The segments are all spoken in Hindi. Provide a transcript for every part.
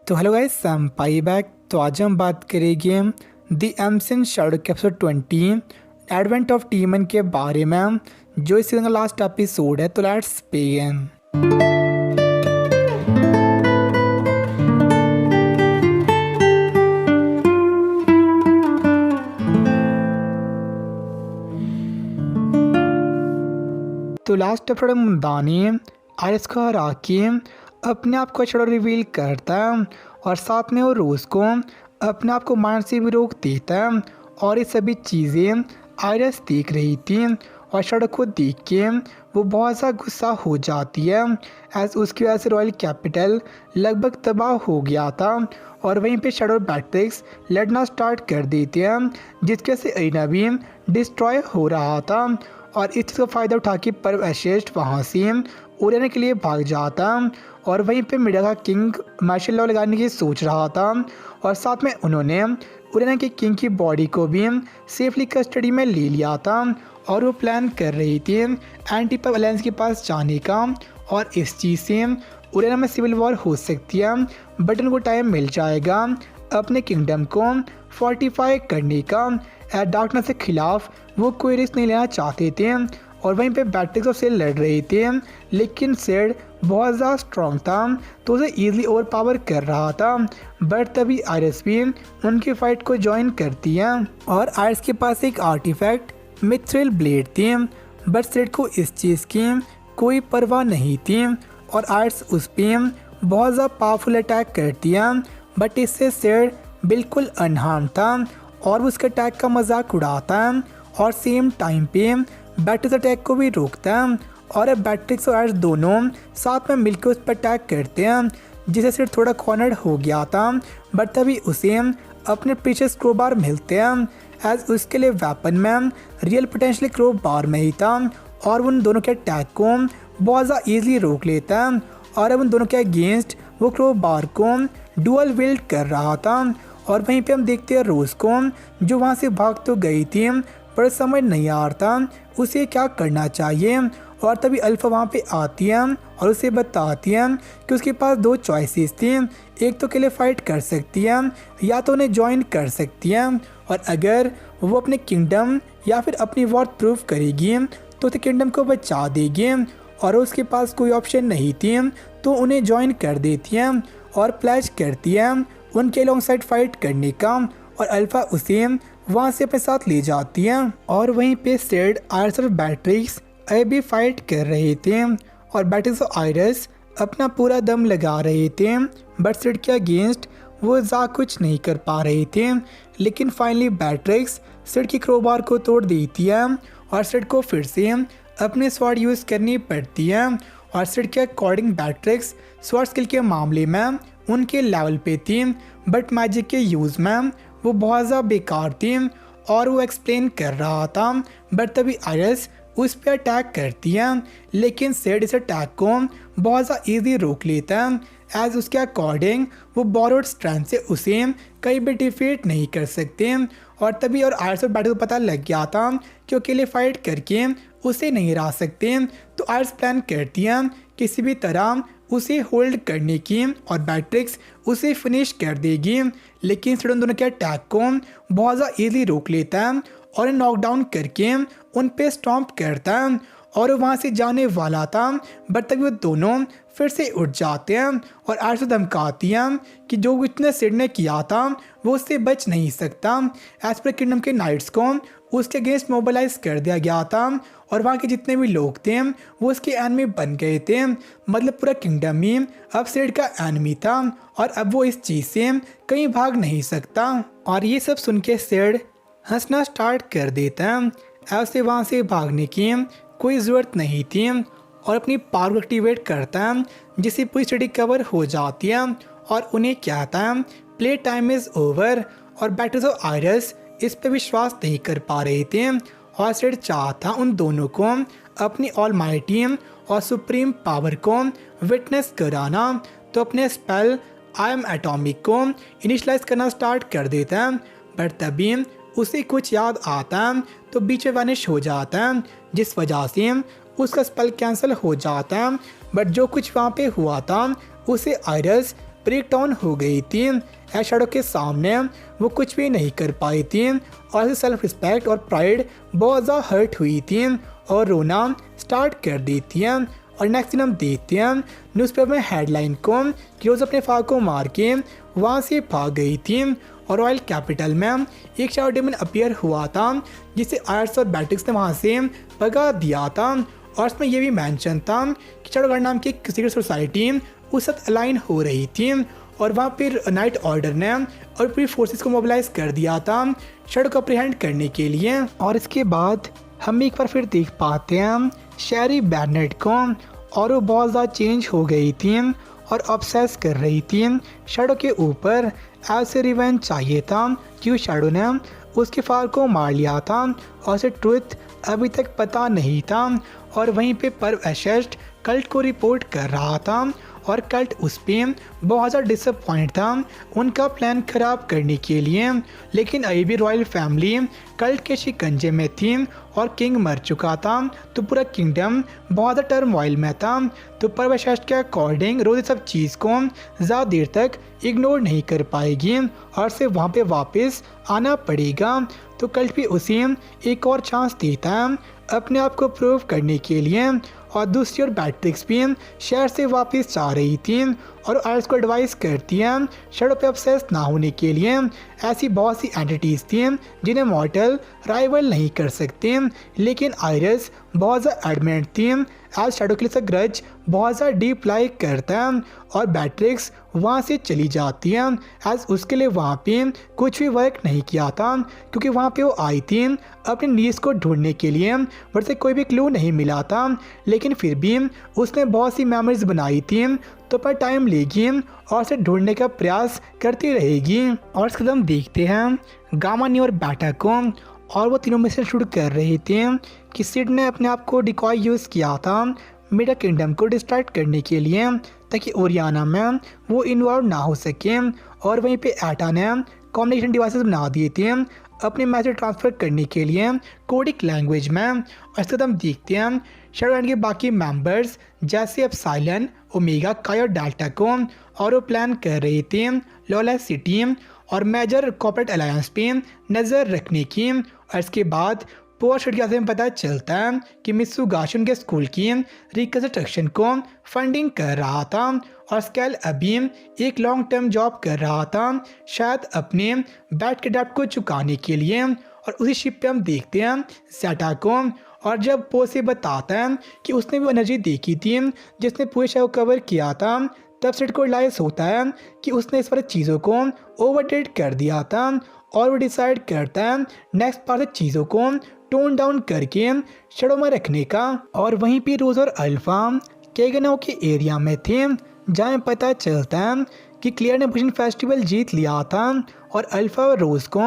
तो हेलो गाइस, संपाई बैक। तो आज हम बात करेंगे द एमसीन शैडो एपिसोड 20 एडवेंट ऑफ टीमन के बारे में, जो इस सीजन का लास्ट एपिसोड है। तो लेट्स बिगिन। तो लास्ट एपिसोड में मुंदानी आयरिस को हरा के अपने आप को शैडो रिवील करता है और साथ में वो रोज़ को अपने आप को मारने से भी रोक देता है। और ये सभी चीज़ें आयरिस देख रही थी और शैडो को देख के वो बहुत सा गुस्सा हो जाती है, एज उसकी वजह से रॉयल कैपिटल लगभग तबाह हो गया था। और वहीं पे शैडो बैट्रिक्स लड़ना स्टार्ट कर देते हैं, जिसके वजह से एरिना भी डिस्ट्रॉय हो रहा था। और इस चीज़ का फ़ायदा उठा के परव एशेस्ट वहाँ से उड़ने के लिए भाग जाता और वहीं पे मीडिया का किंग मार्शल लॉ लगाने की सोच रहा था। और साथ में उन्होंने उड़ने के किंग की बॉडी को भी सेफली कस्टडी में ले लिया था और वो प्लान कर रही थी एंटी पब अलायंस के पास जाने का। और इस चीज़ से उड़ना में सिविल वॉर हो सकती है, बट उनको टाइम मिल जाएगा अपने किंगडम को फोर्टिफाई करने का। डार्कनेस के खिलाफ वो कोई रिस्क नहीं लेना चाहते थे और वहीं पे बैट्रिक्स और सेड लड़ रहे थे, लेकिन सेड बहुत ज़्यादा स्ट्रॉन्ग था तो उसे ईजिली ओवर पावर कर रहा था। बट तभी आयरिस भी उनकी फाइट को ज्वाइन करती है और आयरिस के पास एक आर्टिफैक्ट मिथ्रिल ब्लेड थी, बट सेड को इस चीज़ की कोई परवाह नहीं थी और आयरिस उस पर बहुत ज़्यादा पावरफुल अटैक करती है। बट इससे सेड बिल्कुल अनहार्म था और वो उसके अटैक का मजाक उड़ाता है और सेम टाइम पे बैट्रिक्स अटैक को भी रोकता है। और अब बैट्रिक्स और आयरिस दोनों साथ में मिलकर उस पर अटैक करते हैं, जिससे सिर्फ थोड़ा कॉर्नर्ड हो गया था। बट तभी उसे अपने पीछे क्रोबार मिलते हैं, एज उसके लिए वेपन में रियल पोटेंशियल क्रोबार में ही था और उन दोनों के अटैक को बहुत ज़्यादा ईजिली रोक लेता है। और अब उन दोनों के अगेंस्ट वो क्रोबार को डुअल विल्ड कर रहा था। और वहीं पे हम देखते हैं रोज़ को, जो वहाँ से भाग तो गई थी पर समझ नहीं आ रहा था उसे क्या करना चाहिए। और तभी अल्फा वहाँ पे आती है और उसे बताती है कि उसके पास दो चॉइसेस थी, एक तो के लिए फाइट कर सकती है या तो उन्हें ज्वाइन कर सकती है। और अगर वो अपने किंगडम या फिर अपनी वर्थ प्रूव करेगी तो उसे किंगडम को बचा देगी, और उसके पास कोई ऑप्शन नहीं थी तो उन्हें ज्वाइन कर देती है और प्लेज करती है उनके लॉन्ग साइड फाइट करने का। और अल्फा उसे वहाँ से अपने साथ ले जाती है और वहीं पे सेड, आयरिस और बैट्रिक्स अभी फाइट कर रहे थे और बैट्रिक्स और आयरिस अपना पूरा दम लगा रहे थे, बट सेड के अगेंस्ट वो ज़्यादा कुछ नहीं कर पा रहे थे। लेकिन फाइनली बैट्रिक्स सेड की क्रोबार को तोड़ देती है और सेड को फिर से अपने स्वॉर्ड यूज़ करनी पड़ती है। और सेड के अकॉर्डिंग बैट्रिक्स स्वॉर्ड स्किल के मामले में उनके लेवल पे थी, बट मैजिक के यूज़ में वो बहुत ज़्यादा बेकार थी और वो एक्सप्लेन कर रहा था। बट तभी आयरिस उस पर अटैक करती है, लेकिन सेड इस अटैक को बहुत ज़्यादा ईजी रोक लेता है, एज उसके अकॉर्डिंग वो बोरोड स्ट्रेंथ से उसे कहीं भी डिफीट नहीं कर सकते। और तभी और आयरिस और बैट्रिक्स को पता लग गया था कि अकेले फाइट करके उसे नहीं हरा सकते, तो आयरिस प्लान करती है किसी भी तरह उसे होल्ड करने की और बैट्रिक्स उसे फिनिश कर देगी। लेकिन सेड उन दोनों के अटैक को बहुत ज़्यादा ईजिली रोक लेता है और नॉकडाउन करके उन पे स्टॉम्प करता है और वहाँ से जाने वाला था, बट तभी वो दोनों फिर से उठ जाते हैं और आयरिस को धमकाती हैं कि जो उसने सेड ने किया था वो उससे बच नहीं सकता। एज पर किंगडम के नाइट्स को उसके अगेंस्ट मोबिलाइज कर दिया गया था और वहाँ के जितने भी लोग थे वो उसके एनिमी बन गए थे, मतलब पूरा किंगडम ही अब सेड का एनिमी था और अब वो इस चीज़ से कहीं भाग नहीं सकता। और ये सब सुन के सेड हंसना स्टार्ट कर देता है, ऐसे वहाँ से भागने की कोई ज़रूरत नहीं थी और अपनी पावर एक्टिवेट करता है, जिससे पूरी स्टडी कवर हो जाती है और उन्हें कहता है प्ले टाइम इज़ ओवर। और बैट्रिक्स और आयरिस इस पर विश्वास नहीं कर पा रहे थे और सेड चाहता उन दोनों को अपनी ऑलमाइटी और सुप्रीम पावर को विटनेस कराना, तो अपने स्पेल आई एम एटॉमिक को इनिशलाइज करना स्टार्ट कर देता है। बट तभी उसे कुछ याद आता है तो बीच में वैनिश हो जाता है, जिस वजह से उसका स्पेल कैंसिल हो जाता है। बट जो कुछ वहाँ पे हुआ था उसे आयरिस ब्रेक डाउन हो गई थी। एज शैडो के सामने वो कुछ भी नहीं कर पाई थी और सेल्फ रिस्पेक्ट और प्राइड बहुत ज़्यादा हर्ट हुई थी और रोना स्टार्ट कर दी थी। और नेक्स्ट दिन हम देखते हैं न्यूज़पेपर में हेडलाइन को कि रोज़ अपने फादर को मार के वहाँ से भाग गई थी और रॉयल कैपिटल में एक शैडो डेमन अपीयर हुआ था जिसे आयर्स और बैट्रिक्स ने वहाँ से भगा दिया था। और इसमें यह भी मेंशन था कि शैडो नाम की एक सीक्रेट सोसाइटी उस साथ अलाइन हो रही थी और वहाँ पर नाइट ऑर्डर ने और पूरी फोर्सेस को मोबिलाइज कर दिया था शैडो को अप्रीहेंड करने के लिए। और इसके बाद हम एक बार फिर देख पाते हैं शेरी बैरनेट को और वो बहुत ज़्यादा चेंज हो गई थी और ऑब्सेस कर रही थी शैडो के ऊपर। ऐसे रिवेंज चाहिए था कि शैडो ने उसके फादर को मार लिया था और उसे ट्रुथ अभी तक पता नहीं था। और वहीं पे पर्व एशेस्ट कल्ट को रिपोर्ट कर रहा था और कल्ट उस पर बहुत ज़्यादा डिसअपॉइंट था उनका प्लान ख़राब करने के लिए। लेकिन अभी भी रॉयल फैमिली कल्ट के शिकंजे में थी और किंग मर चुका था तो पूरा किंगडम बहुत ज़्यादा टर्मोइल में था। तो परवेशेस्ट के अकॉर्डिंग रोज़ इस सब चीज़ को ज़्यादा देर तक इग्नोर नहीं कर पाएगी और सिर्फ वहाँ पे वापस आना पड़ेगा। तो कल्ट भी उसे एक और चांस देता है अपने आप को प्रूव करने के लिए। और दूसरी ओर बैट्रिक्स भी शहर से वापस जा रही थी और आयर्स को एडवाइस करती है शैडो पे ऑब्सेस ना होने के लिए। ऐसी बहुत सी एंटिटीज़ थी जिन्हें मॉर्टल राइवल नहीं कर सकते, लेकिन आयरस बहुत ज़्यादा एडमेंट थी एज शैडो के लिए ग्रज बहुत ज़्यादा डीप लाइक करता है। और बैट्रिक्स वहाँ से चली जाती है एज उसके लिए वहाँ पे कुछ भी वर्क नहीं किया था क्योंकि वहाँ पे वो आई थी अपनी नीस को ढूंढने के लिए बट से कोई भी क्लू नहीं मिला था। लेकिन फिर भी उसने बहुत सी मेमोरीज बनाई थी तो पर टाइम लेगी और उसे ढूंढने का प्रयास करती रहेगी। और इसके हम देखते हैं गामानी और बेटा को और वो तीनों में से शूट कर रहे थे कि सिड ने अपने आप को डिकॉय यूज़ किया था मिडा किंगडम को डिस्ट्रैक्ट करने के लिए ताकि ओरियाना में वो इन्वॉल्व ना हो सके। और वहीं पे एटा ने कम्युनिकेशन डिवाइसेस बना दिए थे अपने मैसेज ट्रांसफ़र करने के लिए कोडिक लैंग्वेज में। और इसके हम देखते हैं शैडोलैंड के बाकी मेंबर्स जैसे एप्सिलॉन, ओमेगा, काई और डेल्टा को और वो प्लान कर रहे थे लॉलेस सिटी और मेजर कॉर्पोरेट अलायंस पे नज़र रखने की। और इसके बाद पोस्ट में पता चलता है कि मित्सुगाशी उनके स्कूल की रिकंस्ट्रक्शन को फंडिंग कर रहा था और स्केल अभी एक लॉन्ग टर्म जॉब कर रहा था शायद अपने बैट के डेब्ट को चुकाने के लिए। और उसी शिप पे हम देखते हैं सेटा को और जब पो से बताता है कि उसने भी एनर्जी देखी थी जिसने पूरे शहर को कवर किया था तब सेट को रियलाइज होता है कि उसने इस पर चीज़ों को ओवरडेट कर दिया था। और वो डिसाइड करता है नेक्स्ट पार्ट से चीज़ों को टोन डाउन करके शैडो में रखने का। और वहीं पे रोज और अल्फा केगनो के एरिया में थे जहाँ पता चलता है कि क्लियर ने बुशिन फेस्टिवल जीत लिया था और अल्फा और रोज को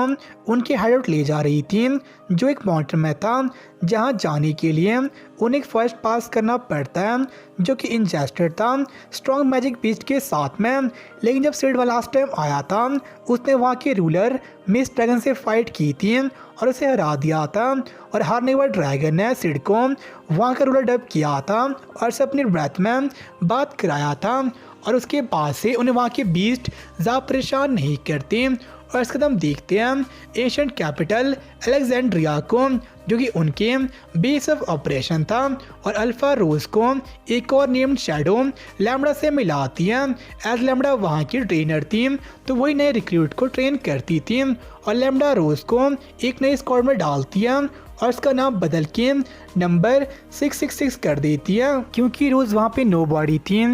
उनके हाइडआउट ले जा रही थी जो एक माउंटेन में था जहाँ जाने के लिए उन्हें फर्स्ट पास करना पड़ता है जो कि इंजेस्टेड था स्ट्रॉन्ग मैजिक बीस्ट के साथ में। लेकिन जब सिड लास्ट टाइम आया था उसने वहाँ के रूलर मिस ड्रैगन से फाइट की थी और उसे हरा दिया था। और हारने वाले ड्रैगन ने सिड को वहाँ का रूलर डब किया था और से अपनी ब्रेथ में बात कराया था और उसके बाद से उन्हें वहाँ के बीस्ट ज़्यादा परेशान नहीं करते। और इसके हम देखते हैं एशियंट कैपिटल अलेक्जेंड्रिया को जो कि उनके बेस ऑफ ऑपरेशन था और अल्फा रोज को एक और नेम्ड शैडो लैम्बडा से मिलाती है एज लैम्बडा वहाँ की ट्रेनर थी तो वही नए रिक्रूट को ट्रेन करती थी और लैम्बडा रोज को एक नई स्क्वाड में डालती है और इसका नाम बदल के नंबर 666 कर देती है क्योंकि रोज वहाँ पे नो बॉडी थी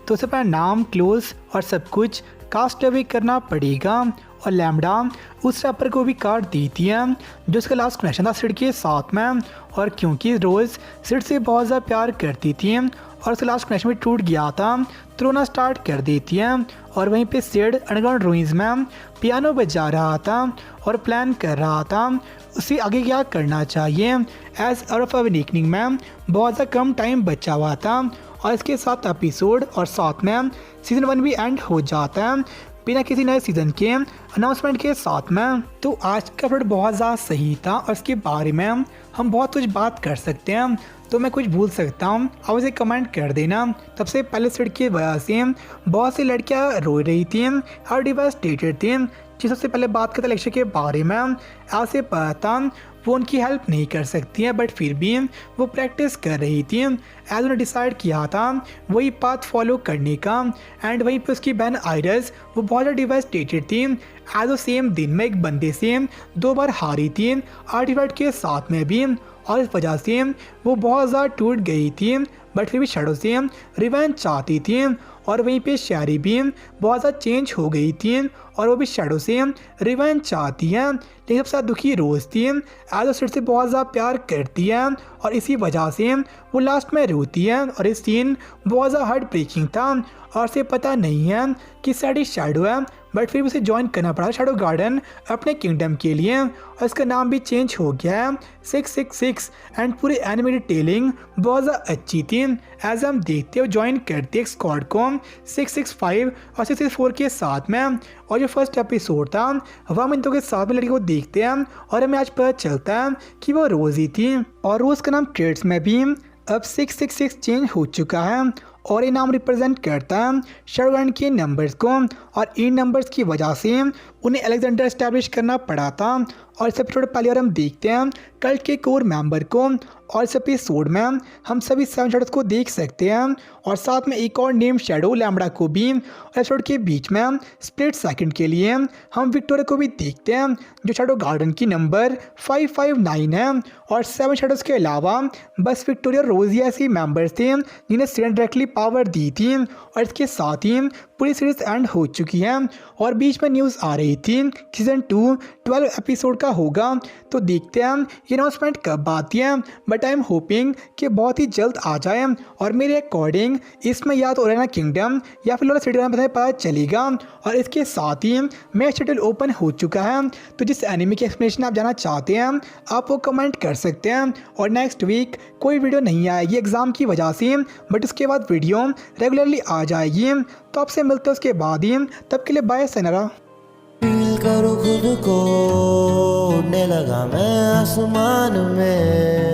तो उसे अपना नाम क्लोज और सब कुछ कास्ट अवे करना पड़ेगा। और लैम्बडा उस रैपर को भी काट देती है जो उसका लास्ट कनेक्शन था सिड के साथ में। और क्योंकि रोज़ सिड से बहुत ज़्यादा प्यार करती थी और उसका लास्ट कनेक्शन भी टूट गया था तो रोना स्टार्ट कर देती है। और वहीं पे सिड अंडरग्राउंड रूइंस में पियानो बजा रहा था और प्लान कर रहा था उसे आगे क्या करना चाहिए एज ऑफ अवेकनिंग में बहुत ज़्यादा कम टाइम बचा हुआ था। और इसके साथ एपिसोड और साथ में सीज़न 1 भी एंड हो जाता है बिना किसी नए सीज़न के अनाउंसमेंट के साथ में। तो आज का एपिसोड बहुत ज़्यादा सही था और इसके बारे में हम बहुत कुछ बात कर सकते हैं, तो मैं कुछ भूल सकता हूँ, आप उसे कमेंट कर देना। तब से पहले स्पीड की वजह से बहुत सी लड़कियाँ रो रही थी और डिवास्टेटेड थी। जी सबसे पहले बात करते लक्ष्य के बारे में, ऐसे पता था वो उनकी हेल्प नहीं कर सकती हैं, बट फिर भी वो प्रैक्टिस कर रही थी। एज उन्होंने डिसाइड किया था वही पाथ फॉलो करने का। एंड वहीं पे उसकी बहन आयरस वो बहुत ज़्यादा डिवास्टेटेड थी। एज वो सेम दिन में एक बंदे से 2 बार हारी थी, आर्टिफैक्ट के साथ में भी, और इस वजह से वो बहुत ज़्यादा टूट गई थी। बट फिर भी शैडो से रिवेंज चाहती थी। और वहीं पे शैरी भी बहुत ज़्यादा चेंज हो गई थी और वो भी शैडो से रिवेंज चाहती है। लेकिन सबसे ज़्यादा दुखी रोज़ थी, एज वो सिड से बहुत ज़्यादा प्यार करती है और इसी वजह से वो लास्ट में रोती है। और इस सीन बहुत ज़्यादा हार्ट ब्रेकिंग था और उसे पता नहीं है कि सैडी शैडो है, बट फिर उसे ज्वाइन करना पड़ा शैडो गार्डन अपने किंगडम के लिए। और इसका नाम भी चेंज हो गया है 666। एंड पूरी एनिमे डिटेलिंग बहुत ज़्यादा अच्छी थी। एज हम देखते हो ज्वाइन करते एक स्क्वाड को 665 और 664 के साथ में। और जो फर्स्ट एपिसोड था वह हम इन दोनों के साथ में लड़की को देखते हैं और हमें आज पता चलता है कि वो रोज़ ही थी। और रोज़ का नाम ट्रेड्स में भी अब 666 चेंज हो चुका है और ये नाम रिप्रेजेंट करता है शैडोगन के नंबर्स को। और इन नंबर्स की वजह से उन्हें अलेक्जेंडर एस्टैब्लिश करना पड़ा था। और इस एपिसोड पहले और हम देखते हैं कल्ट के कोर मेंबर को। और इस एपिसोड में हम सभी 7 शैडोज को देख सकते हैं और साथ में एक और नेम शैडो लैम्बडा को भी। और एपिसोड के बीच में स्प्लिट सेकंड के लिए हम विक्टोरिया को भी देखते हैं जो शैडो गार्डन की नंबर 559 है। और 7 शैडोज के अलावा बस विक्टोरिया रोजी ऐसी मेंबर्स थे जिन्हें सीजन डायरेक्टली पावर दी थी। और इसके साथ ही पूरी सीरीज एंड हो चुकी है। और बीच में न्यूज़ आ रही थी सीजन 2 12 एपिसोड का होगा, तो देखते हैं ये अनाउंसमेंट कब आती है। बट आई एम होपिंग कि बहुत ही जल्द आ जाए। और मेरे अकॉर्डिंग इसमें या तो ओरेना किंगडम या फिर लोरा सिटी में पता चलेगा। और इसके साथ ही मैच शेड्यूल ओपन हो चुका है, तो जिस एनिमे की एक्सप्लेनेशन आप जानना चाहते हैं आप वो कमेंट कर सकते हैं। और नेक्स्ट वीक कोई वीडियो नहीं आएगी एग्ज़ाम की वजह से, बट उसके बाद वीडियो रेगुलरली आ जाएगी। तो आपसे मिलते हैं उसके बाद ही, तब के लिए बाय सनरा। फील करो खुद को, उड़ने लगा मैं आसमान में।